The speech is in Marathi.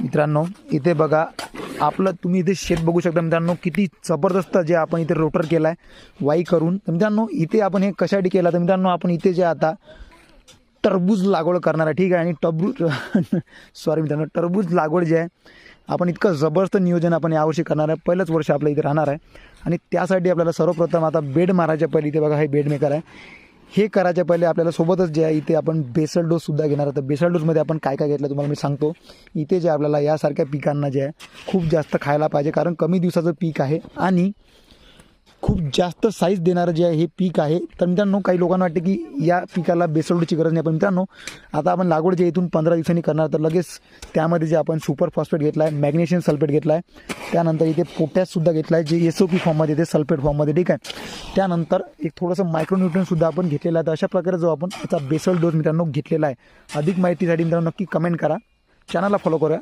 मित्रांनो इथे बघा आपलं तुम्ही इथे शेत बघू शकता मित्रांनो, किती जबरदस्त जे आपण इथे रोटर केला आहे वाई करून. तर मित्रांनो इथे आपण हे कशासाठी केलं तर मित्रांनो आपण इथे जे आता टरबूज लागवड करणार आहे, ठीक आहे. आणि सॉरी मित्रांनो, टरबूज लागवड जे आहे आपण इतकं जबरदस्त नियोजन आपण यावर्षी करणार आहे. पहिलंच वर्ष आपलं इथे राहणार आहे आणि त्यासाठी आपल्याला सर्वप्रथम आता बेड मारायच्या पहिले इथे बघा हे बेड मेकर आहे. हे करायच्या पहिले आपल्याला सोबतच जे आहे इथे आपण बेसल डोससुद्धा घेणार आहे. तर बेसल डोसमध्ये आपण काय काय घेतलं तुम्हाला मी सांगतो. इथे जे आपल्याला यासारख्या पिकांना जे आहे खूप जास्त खायला पाहिजे, कारण कमी दिवसाचं पीक आहे आणि खूप जास्त साईज देणारं जे आहे हे पीक आहे. तर मित्रांनो काही लोकांना वाटते की या पिकाला बेसल डोसची गरज नाही, पण मित्रांनो आता आपण लागवड जे इथून 15 दिवसांनी करणार, तर लगेच त्यामध्ये जे आपण सुपर फॉस्फेट घेतला आहे, मॅग्नेशियम सल्फेट घेतला आहे, त्यानंतर इथे पोटॅशसुद्धा घेतला आहे जे SOP फॉर्ममध्ये येते, सल्फेट फॉर्ममध्ये, ठीक आहे. त्यानंतर एक थोडंसं मायक्रोन्यूट्रियनसुद्धा आपण घेतलेला आहे. तर अशा प्रकारे जो आपण याचा बेसल डोस मित्रांनो घेतलेला आहे. अधिक माहितीसाठी मित्रांनो नक्की कमेंट करा, चॅनलला फॉलो करा.